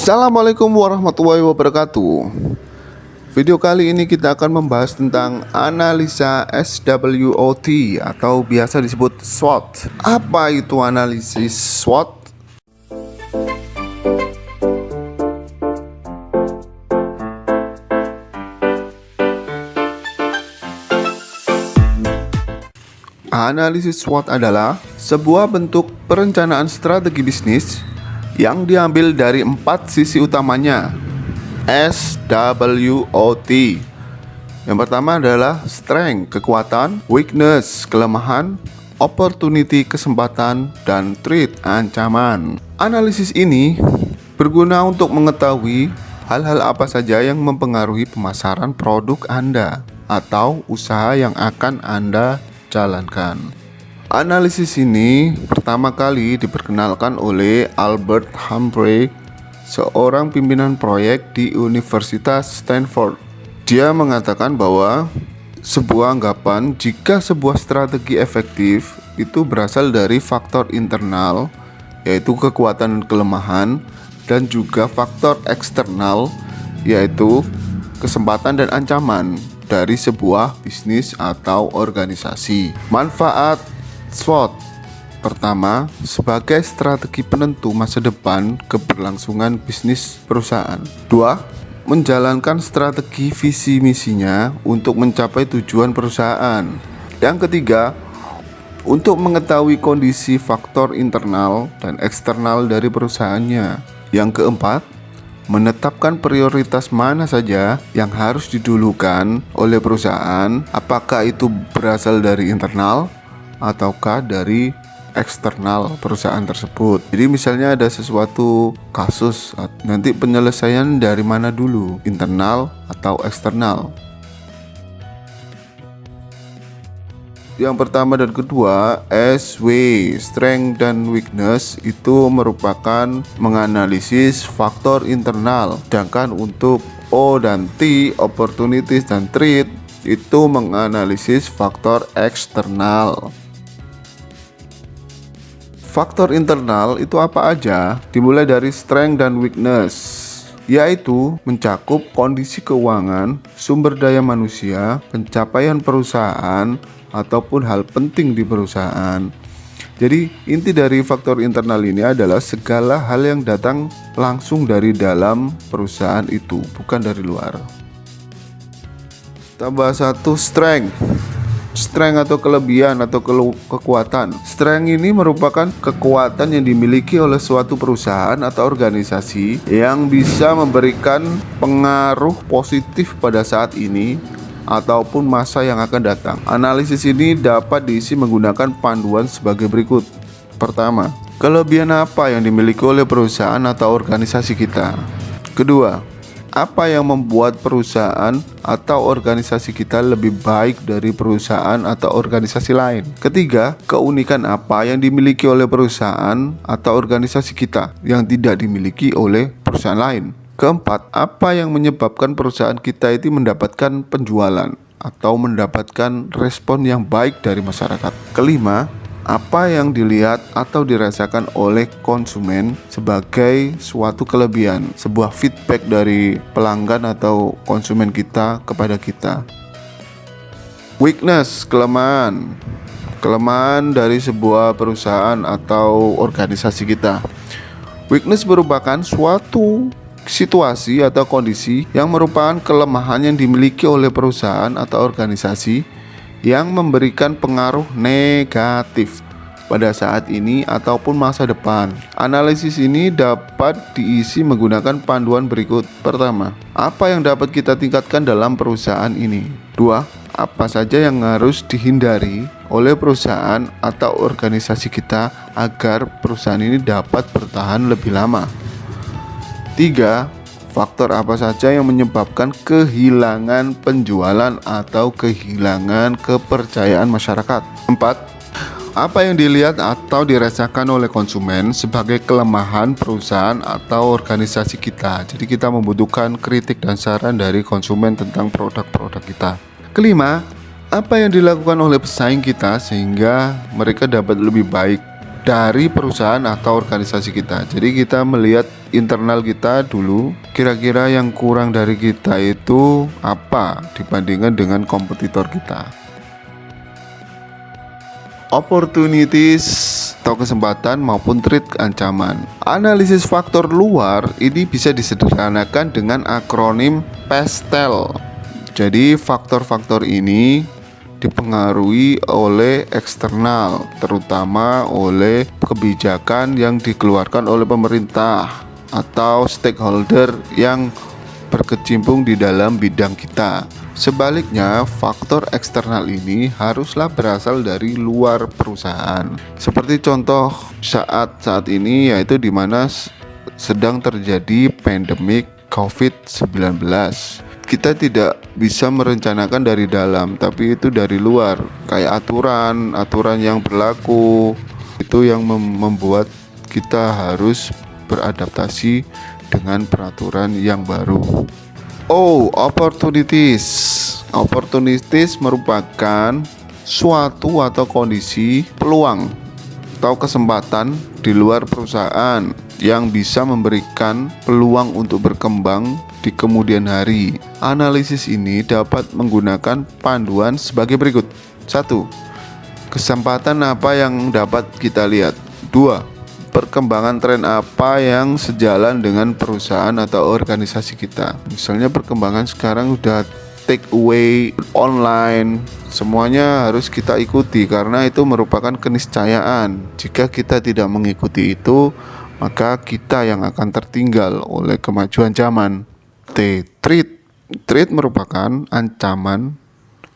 Assalamualaikum warahmatullahi wabarakatuh. Video kali ini kita akan membahas tentang analisa SWOT atau biasa disebut SWOT. Apa itu analisis SWOT? Analisis SWOT adalah sebuah bentuk perencanaan strategi bisnis yang diambil dari 4 sisi utamanya SWOT. Yang pertama adalah strength, kekuatan; weakness, kelemahan; opportunity, kesempatan; dan threat, ancaman. Analisis ini berguna untuk mengetahui hal-hal apa saja yang mempengaruhi pemasaran produk Anda atau usaha yang akan Anda jalankan. Analisis ini pertama kali diperkenalkan oleh Albert Humphrey, seorang pimpinan proyek di Universitas Stanford. Dia mengatakan bahwa sebuah anggapan jika sebuah strategi efektif itu berasal dari faktor internal, yaitu kekuatan dan kelemahan, dan juga faktor eksternal, yaitu kesempatan dan ancaman dari sebuah bisnis atau organisasi. Manfaat SWOT: pertama, sebagai strategi penentu masa depan keberlangsungan bisnis perusahaan. 2. Menjalankan strategi visi misinya untuk mencapai tujuan perusahaan. Yang ketiga, untuk mengetahui kondisi faktor internal dan eksternal dari perusahaannya. Yang keempat, menetapkan prioritas mana saja yang harus didulukan oleh perusahaan, apakah itu berasal dari internal ataukah dari eksternal perusahaan tersebut. Jadi misalnya ada sesuatu kasus, nanti penyelesaian dari mana dulu, internal atau eksternal. Yang pertama dan kedua, SW, strength dan weakness, itu merupakan menganalisis faktor internal. Sedangkan untuk O dan T, opportunities dan threat, itu menganalisis faktor eksternal. Faktor internal itu apa aja? Dimulai dari strength dan weakness, yaitu mencakup kondisi keuangan, sumber daya manusia, pencapaian perusahaan, ataupun hal penting di perusahaan. Jadi inti dari faktor internal ini adalah segala hal yang datang langsung dari dalam perusahaan itu, bukan dari luar. Tambah satu, strength atau kelebihan atau kekuatan. Strength ini merupakan kekuatan yang dimiliki oleh suatu perusahaan atau organisasi yang bisa memberikan pengaruh positif pada saat ini ataupun masa yang akan datang. Analisis ini dapat diisi menggunakan panduan sebagai berikut. Pertama, kelebihan apa yang dimiliki oleh perusahaan atau organisasi kita? Kedua, apa yang membuat perusahaan atau organisasi kita lebih baik dari perusahaan atau organisasi lain? Ketiga, keunikan apa yang dimiliki oleh perusahaan atau organisasi kita yang tidak dimiliki oleh perusahaan lain? Keempat, apa yang menyebabkan perusahaan kita itu mendapatkan penjualan atau mendapatkan respon yang baik dari masyarakat? Kelima, apa yang dilihat atau dirasakan oleh konsumen sebagai suatu kelebihan, sebuah feedback dari pelanggan atau konsumen kita kepada kita. Weakness, kelemahan dari sebuah perusahaan atau organisasi kita. Weakness merupakan suatu situasi atau kondisi yang merupakan kelemahan yang dimiliki oleh perusahaan atau organisasi yang memberikan pengaruh negatif pada saat ini ataupun masa depan. Analisis ini dapat diisi menggunakan panduan berikut. Pertama, apa yang dapat kita tingkatkan dalam perusahaan ini? 2. Apa saja yang harus dihindari oleh perusahaan atau organisasi kita agar perusahaan ini dapat bertahan lebih lama? 3. Faktor apa saja yang menyebabkan kehilangan penjualan atau kehilangan kepercayaan masyarakat? 4. Apa yang dilihat atau dirasakan oleh konsumen sebagai kelemahan perusahaan atau organisasi kita? Jadi kita membutuhkan kritik dan saran dari konsumen tentang produk-produk kita. Kelima, apa yang dilakukan oleh pesaing kita sehingga mereka dapat lebih baik dari perusahaan atau organisasi kita. Jadi kita melihat internal kita dulu, kira-kira yang kurang dari kita itu apa dibandingkan dengan kompetitor kita. Opportunities atau kesempatan maupun threat ancaman. Analisis faktor luar ini bisa disederhanakan dengan akronim PESTEL. Jadi faktor-faktor ini dipengaruhi oleh eksternal, terutama oleh kebijakan yang dikeluarkan oleh pemerintah atau stakeholder yang berkecimpung di dalam bidang kita. Sebaliknya, faktor eksternal ini haruslah berasal dari luar perusahaan. Seperti contoh saat ini, yaitu di mana sedang terjadi pandemik COVID-19. Kita tidak bisa merencanakan dari dalam, tapi itu dari luar. Kayak aturan yang berlaku, itu yang membuat kita harus beradaptasi dengan peraturan yang baru. Opportunities. Opportunities merupakan suatu atau kondisi peluang atau kesempatan di luar perusahaan yang bisa memberikan peluang untuk berkembang di kemudian hari. Analisis ini dapat menggunakan panduan sebagai berikut. 1. Kesempatan apa yang dapat kita lihat? 2. Perkembangan tren apa yang sejalan dengan perusahaan atau organisasi kita. Misalnya perkembangan sekarang udah take away, online, semuanya harus kita ikuti karena itu merupakan keniscayaan. Jika kita tidak mengikuti itu, maka kita yang akan tertinggal oleh kemajuan zaman. Threat merupakan ancaman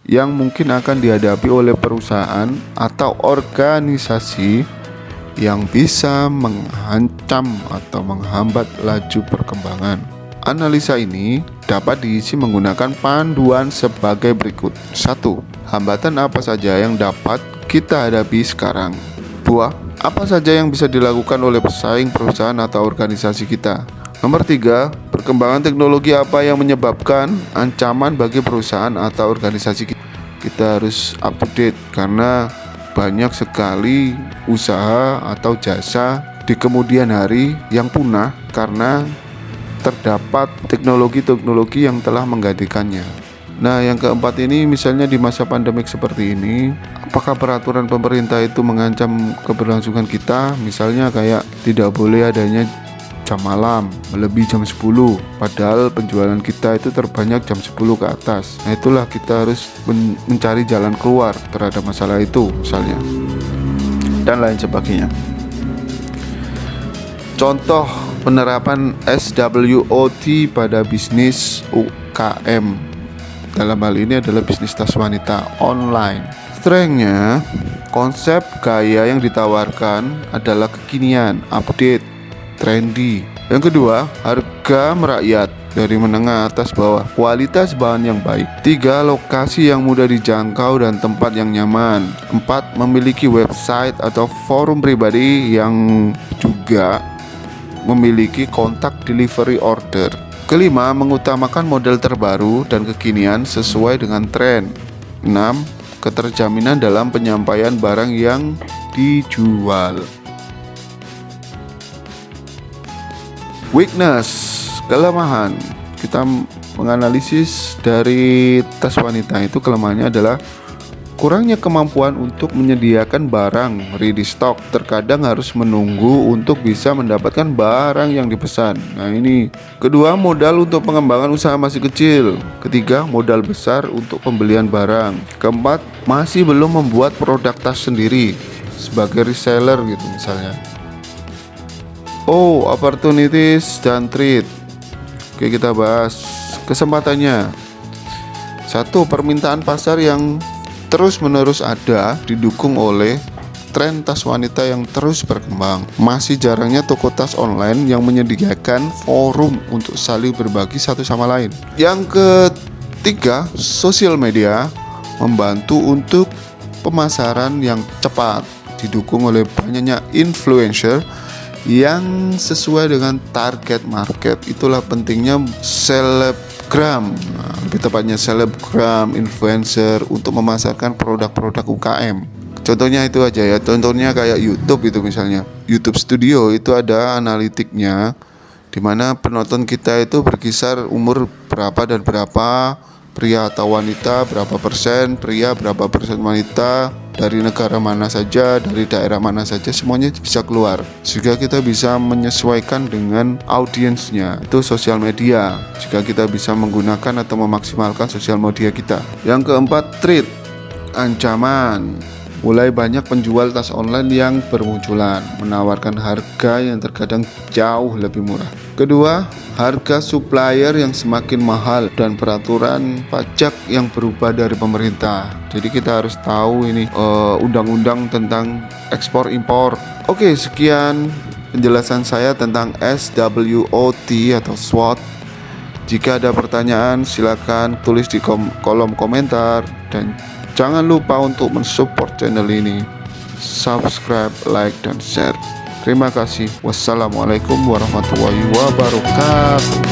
yang mungkin akan dihadapi oleh perusahaan atau organisasi yang bisa mengancam atau menghambat laju perkembangan. Analisa ini dapat diisi menggunakan panduan sebagai berikut. 1. Hambatan apa saja yang dapat kita hadapi sekarang? 2. Apa saja yang bisa dilakukan oleh pesaing perusahaan atau organisasi kita? Nomor 3. Perkembangan teknologi apa yang menyebabkan ancaman bagi perusahaan atau organisasi kita? Kita harus update karena banyak sekali usaha atau jasa di kemudian hari yang punah karena terdapat teknologi-teknologi yang telah menggantikannya. Nah, yang keempat ini misalnya di masa pandemik seperti ini, apakah peraturan pemerintah itu mengancam keberlangsungan kita? Misalnya kayak tidak boleh adanya jam malam melebihi jam 10, padahal penjualan kita itu terbanyak jam 10 ke atas. Nah, itulah kita harus mencari jalan keluar terhadap masalah itu misalnya, dan lain sebagainya. Contoh penerapan SWOT pada bisnis UKM, dalam hal ini adalah bisnis tas wanita online. Strength-nya, konsep gaya yang ditawarkan adalah kekinian, update, trendy. Yang kedua, harga merakyat dari menengah atas bawah, kualitas bahan yang baik. 3. Lokasi yang mudah dijangkau dan tempat yang nyaman. 4. Memiliki website atau forum pribadi yang juga memiliki kontak delivery order. Kelima, mengutamakan model terbaru dan kekinian sesuai dengan tren. 6. Keterjaminan dalam penyampaian barang yang dijual. Weakness, kelemahan. Kita menganalisis dari tas wanita itu, kelemahannya adalah kurangnya kemampuan untuk menyediakan barang ready stock. Terkadang harus menunggu untuk bisa mendapatkan barang yang dipesan. Nah, ini. Kedua, modal untuk pengembangan usaha masih kecil. Ketiga, modal besar untuk pembelian barang. Keempat, masih belum membuat produk tas sendiri sebagai reseller gitu misalnya. Opportunities dan threat. Oke, kita bahas kesempatannya. 1. Permintaan pasar yang terus-menerus ada, didukung oleh tren tas wanita yang terus berkembang. Masih jarangnya toko tas online yang menyediakan forum untuk saling berbagi satu sama lain. Yang ketiga, sosial media membantu untuk pemasaran yang cepat, didukung oleh banyaknya influencer yang sesuai dengan target market. Itulah pentingnya selebgram, lebih tepatnya selebgram, influencer untuk memasarkan produk-produk UKM. Contohnya itu aja ya. Contohnya kayak YouTube itu misalnya. YouTube Studio itu ada analitiknya, dimana penonton kita itu berkisar umur berapa dan berapa, pria atau wanita berapa persen, pria berapa persen wanita, dari negara mana saja, dari daerah mana saja, semuanya bisa keluar. Sehingga kita bisa menyesuaikan dengan audiensnya. Itu sosial media. Jika kita bisa menggunakan atau memaksimalkan sosial media kita. Yang keempat, threat, ancaman. Mulai banyak penjual tas online yang bermunculan, menawarkan harga yang terkadang jauh lebih murah. Kedua, harga supplier yang semakin mahal dan peraturan pajak yang berubah dari pemerintah. Jadi kita harus tahu ini undang-undang tentang ekspor impor. Oke, sekian penjelasan saya tentang SWOT atau SWOT. Jika ada pertanyaan silakan tulis di kolom komentar dan jangan lupa untuk mensupport channel ini. Subscribe, like, dan share. Terima kasih. Wassalamualaikum warahmatullahi wabarakatuh.